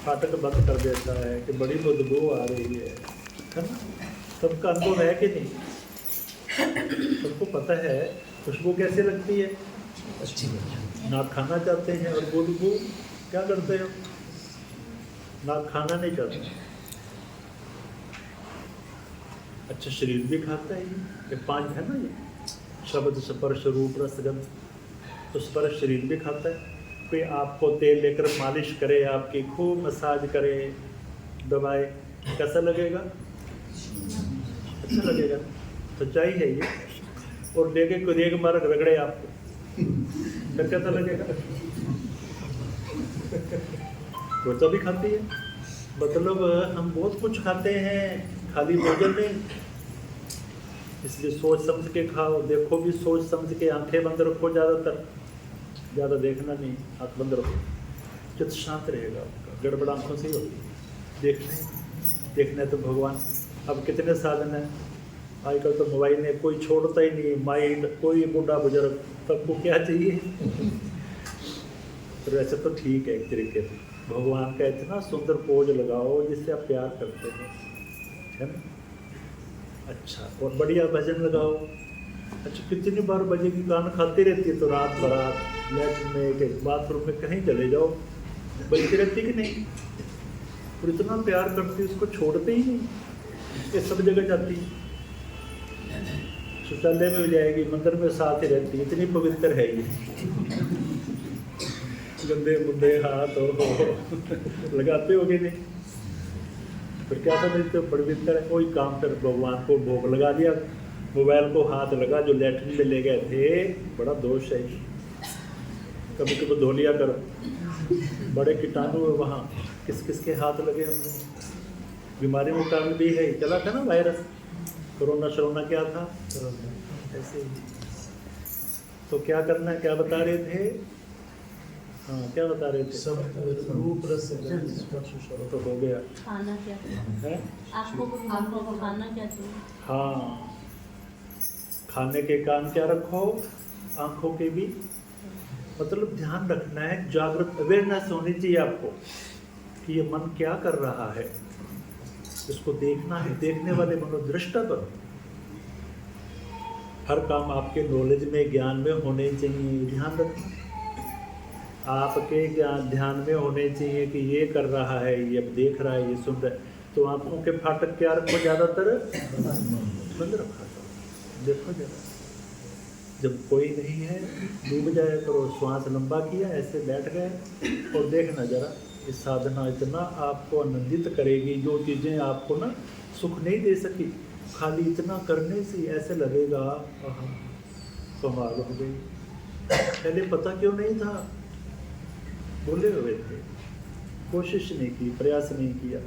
फाटक बंद कर देता है कि बड़ी बदबू आ रही है ना? सबका अनुभव है कि नहीं? सबको पता है खुशबू कैसे लगती है, अच्छी लगती। नाक खाना चाहते हैं और बदबू क्या करते हो? नाक खाना नहीं चाहते। अच्छा, शरीर भी खाता है, ये 5 है ना, ये शब्द, स्पर्श, रूप, रस, गंध, तो स्पर्श शरीर भी खाता है। कोई आपको तेल लेकर मालिश करे, आपकी खूब मसाज करे, दबाए, कैसा लगेगा? अच्छा लगेगा, सच्चाई है ये। और लेके कोई एक बार रगड़े आपको, फिर कैसा लगेगा? तो भी खाती है। मतलब हम बहुत कुछ खाते हैं, खाली भोजन नहीं, इसलिए सोच समझ के खाओ, देखो भी सोच समझ के, आंखें बंद रखो, ज़्यादातर ज़्यादा देखना नहीं, आँख बंद रखो, चित्त शांत रहेगा आपका। गड़बड़ आँखों से ही होती है। देखना है तो भगवान, अब कितने साधन हैं आजकल, तो मोबाइल ने कोई छोड़ता ही नहीं, माइंड, कोई बूढ़ा बुजुर्ग, सबको क्या चाहिए? तो वैसे तो ठीक है एक तरीके से, भगवान का इतना सुंदर पोज लगाओ जिससे आप प्यार करते हो, है ना? अच्छा, और बढ़िया भजन लगाओ। अच्छा, कितनी बार बजेगी, गाना खाती रहती है, तो रात बरात लैट्रिन में, बाथरूम में, कहीं चले जाओ, बजती रहती कि नहीं? और इतना प्यार करती है, उसको छोड़ते ही नहीं, ये सब जगह जाती है, शौचालय में भी जाएगी, मंदिर में साथ ही रहती है, इतनी पवित्र है ये। गंदे मुंदे हाथ हो लगाते होगे नहीं, फिर क्या समझते हो? पवित्र है। कोई काम कर, भगवान को भोग लगा दिया, मोबाइल को हाथ लगा, जो लैट्रिन में ले गए थे, बड़ा दोष है। कभी कभी धो लिया करो, बड़े कीटाणु है वहाँ, किस किस के हाथ लगे हमने। बीमारी में कारण भी है, चला था ना वायरस, कोरोना शरोना क्या था, ऐसे ही। तो क्या करना है, क्या बता रहे थे? हाँ, क्या बता रहे थे? सब रूप रस तो हो गया खाना क्या है। आपको खाना क्या चाहिए? हाँ, खाने के कान क्या रखो, आंखों के भी, मतलब ध्यान रखना है, जागृत अवेयरनेस होनी चाहिए आपको कि ये मन क्या कर रहा है, इसको देखना है। देखने वाले बनो, दृष्टा बनो। हर काम आपके नॉलेज में, ज्ञान में होने चाहिए। ध्यान रखना, आपके ज्ञान ध्यान में होने चाहिए कि ये कर रहा है, ये देख रहा है, ये सुन रहा है। तो आंखों के फाटक क्या रखो, ज़्यादातर बंद रखा करो। देखो जरा, जब कोई नहीं है डूब जाया करो। श्वास लंबा किया, ऐसे बैठ गए और देखना जरा। इस साधना इतना आपको आनंदित करेगी, जो चीज़ें आपको ना सुख नहीं दे सकी, खाली इतना करने से ऐसे लगेगा आहा, कमाल हो गई। पहले पता क्यों नहीं था, भूले हुए थे, कोशिश नहीं की, प्रयास नहीं किया।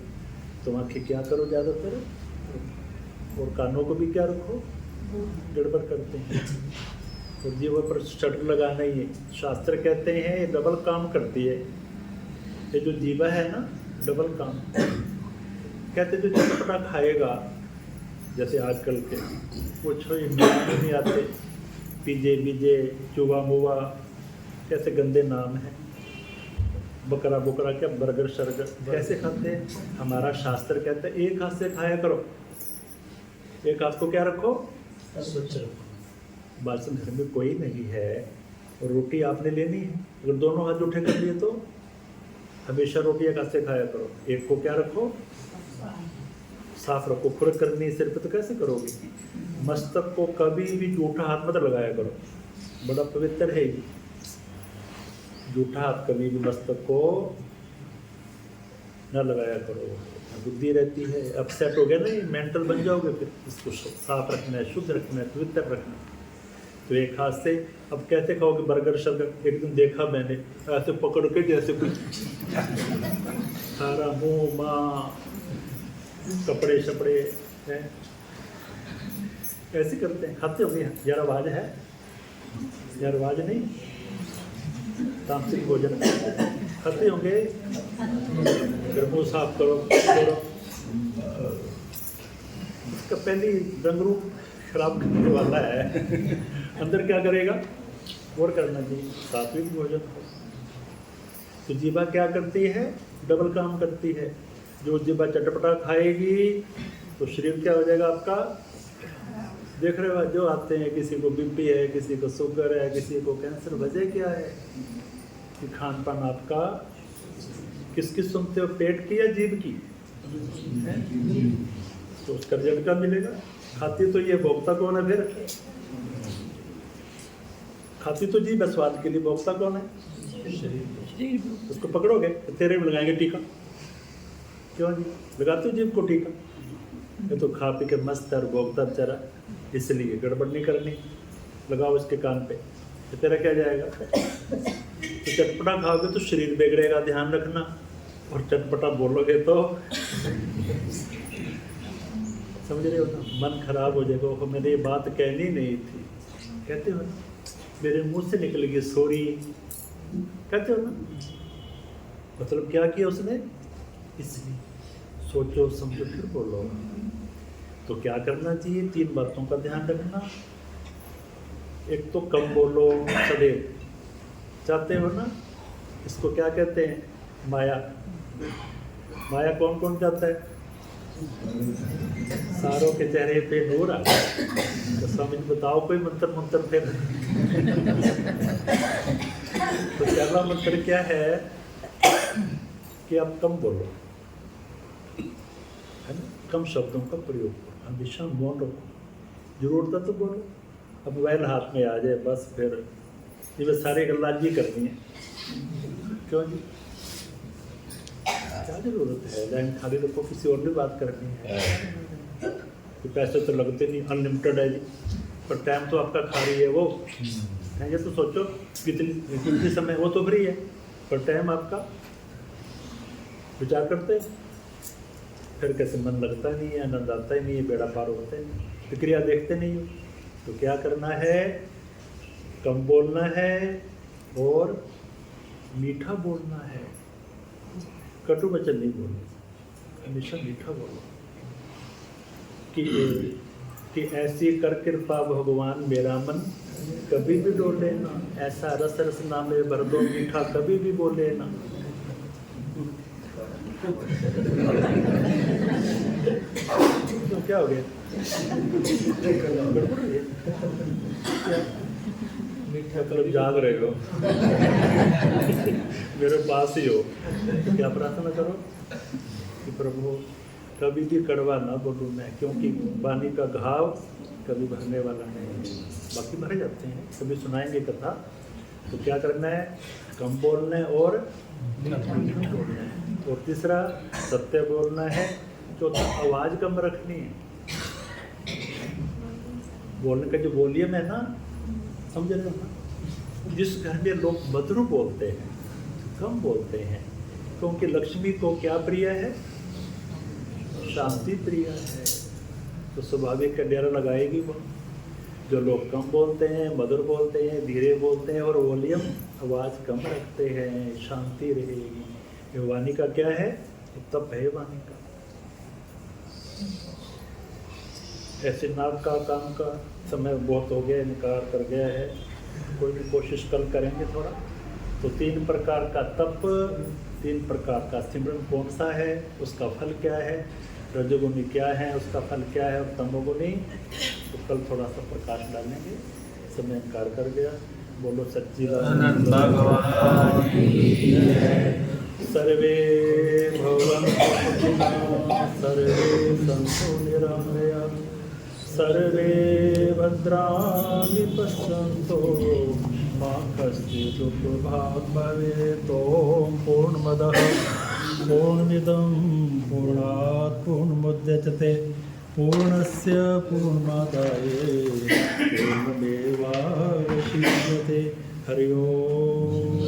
तो आँखें क्या करो ज़्यादातर, और कानों को भी क्या रखो, गड़बड़ करते हैं। और जीवन पर शटर लगाना ही है। शास्त्र कहते हैं ये डबल काम करती है। ये जो जीवा है ना, डबल काम कहते, जो चटपटा खाएगा, जैसे आजकल के वो छोई नहीं आते, पीजे बीजे, चुवा मुवा, कैसे गंदे नाम है, बकरा बुकरा, क्या बर्गर शर्गर, कैसे खाते हैं। हमारा शास्त्र कहता है एक हाथ से खाया करो। एक हाथ को क्या रखो, स्वच्छ रखो। बासन घर में कोई नहीं है और रोटी आपने लेनी है, अगर दोनों हाथ उठे कर लिए तो हमेशा रोटी एक हाथ से खाया करो। एक को क्या रखो, साफ रखो। खुरक करनी सिर पे तो कैसे करोगे। मस्तक को कभी भी जूठा हाथ मत लगाया करो, बड़ा पवित्र है ये। जूठा हाथ कभी भी मस्तक को न लगाया करो, बुद्धि रहती है। अपसेट हो गया ना, ये मेंटल बन जाओगे। फिर इसको साफ रखना है, शुद्ध रखना है, पवित्र रखना है। तो एक हाथ से अब कैसे खाओगे बर्गर शर्गर। एक दिन देखा मैंने, ऐसे पकड़ के जैसे कुछ सारा मुँह माँ कपड़े शपड़े हैं, ऐसे करते हैं। खाते होंगे यार, आवाज़ है यार, आवाज़ नहीं, तामसिक भोजन खाते होंगे। फिर मुँह साफ करो, इसका पहली रंग रूप खराब करने वाला है। अंदर क्या करेगा, और करना चाहिए सात्विक भोजन। तो जीवा क्या करती है, डबल काम करती है। जो जीवा चटपटा खाएगी तो शरीर क्या हो जाएगा आपका, देख रहे हो जो आते हैं, किसी को बीपी है, किसी को शुगर है, किसी को कैंसर। वजह क्या है कि खान पान आपका किसकी सुनते हो, पेट की या जीभ की है? तो उसका रिजल्ट क्या मिलेगा। खाती तो ये, भोक्ता कौन है फिर, खाती तो जीभ है स्वाद के लिए, भोक्ता कौन है, शरीर। उसको पकड़ोगे तो तेरे में लगाएंगे टीका, क्यों जी लगाते हो जीभ को टीका। ये तो खा पी के मस्त और भोक्ता बेचारा, इसलिए गड़बड़ नहीं करनी, लगाओ इसके कान पे, तो तेरा क्या जाएगा। तो चटपटा खाओगे तो शरीर बिगड़ेगा, ध्यान रखना। और चटपटा बोलोगे तो समझ रहे हो ना, मन खराब हो जाएगा। वो मैंने ये बात कहनी नहीं थी, कहते हो ना, मेरे मुंह से निकल गई सॉरी, कहते हो ना। मतलब क्या किया उसने, इसलिए सोचो समझो फिर बोलो। तो क्या करना चाहिए, 3 बातों का ध्यान रखना। एक तो कम बोलो सदैव, चाहते हो ना। इसको क्या कहते हैं, माया। माया कौन कौन चाहता है, सारों के चेहरे पे नूर आ। तो समझ बताओ कोई मंत्र फिर। तो पहला मंत्र क्या है कि आप कम बोलो, है ना, कम शब्दों का प्रयोग करो, हमेशा मौन रखो। जरूरत है तो बोलो। अब मोबाइल हाथ में आ जाए बस फिर ये बस सारी गल्ला जी करनी है, क्यों जी, क्या जरूरत है। लाइन खाली रखो, किसी और भी बात करनी है। तो पैसे तो लगते नहीं, अनलिमिटेड है जी, पर टाइम तो आपका खाली है वो है। ये तो सोचो कितनी समय, वो तो फ्री है पर टाइम आपका। विचार करते फिर कैसे मन लगता नहीं है, आनंद आता ही नहीं है, बेड़ा पार होता ही नहीं, प्रक्रिया देखते नहीं हो। तो क्या करना है, कम बोलना है और मीठा बोलना है, कटु वचन नहीं बोलना, हमेशा मीठा बोलो कि ऐसी कर कृपा भगवान मेरा मन कभी भी डोले ना, ऐसा रस रस नामे भर दो मीठा कभी भी बोले ना। तो क्या हो गया? गड़बड़ हो गया? मीठा मतलब जाग रहे हो मेरे पास ही हो, क्या प्रार्थना करो कि प्रभु कभी भी कड़वा ना बोलूँ मैं, क्योंकि वाणी का घाव कभी भरने वाला नहीं, बाकी भरे जाते हैं। कभी सुनाएंगे कथा तो क्या करना है, कम बोलना है और मीठा बोलना है, और तीसरा सत्य बोलना है, चौथा आवाज़ कम रखनी है। बोलने का जो वॉल्यूम है ना, समझ रहे हो ना, जिस घर में लोग मधुर बोलते हैं, कम बोलते हैं, क्योंकि लक्ष्मी को क्या प्रिय है, शांति प्रिय है, तो स्वाभाविक का डेरा लगाएगी वो। जो लोग कम बोलते हैं, मधुर बोलते हैं, धीरे बोलते हैं और वॉल्यूम आवाज़ कम रखते हैं, शांति रहेगी। ये वाणी का क्या है, तप है वाणी का। ऐसे नाक का काम का समय बहुत हो गया, निकार कर गया है, कोई भी कोशिश कल करेंगे थोड़ा। तो 3 प्रकार का तप, 3 प्रकार का सिमरन कौन सा है, उसका फल क्या है, रजोगुणी क्या है, उसका फल क्या है, और तमोगुणी, तो कल थोड़ा सा प्रकाश डालेंगे। समय निकार कर गया। बोलो सच्चिदानंद भगवान की जय। सर्वे भवन्तु सुखिनः, सर्वे सन्तु निरामयाः, सर्वे भद्राणि पश्यन्तु मा कश्चित् दुःखभाग् भवेत्। ॐ पूर्णमदः पूर्णमिदं पूर्णात् पूर्णमुदच्यते पूर्णस्य पूर्णमादाय पूर्णमेवावशिष्यते। हरि ओम।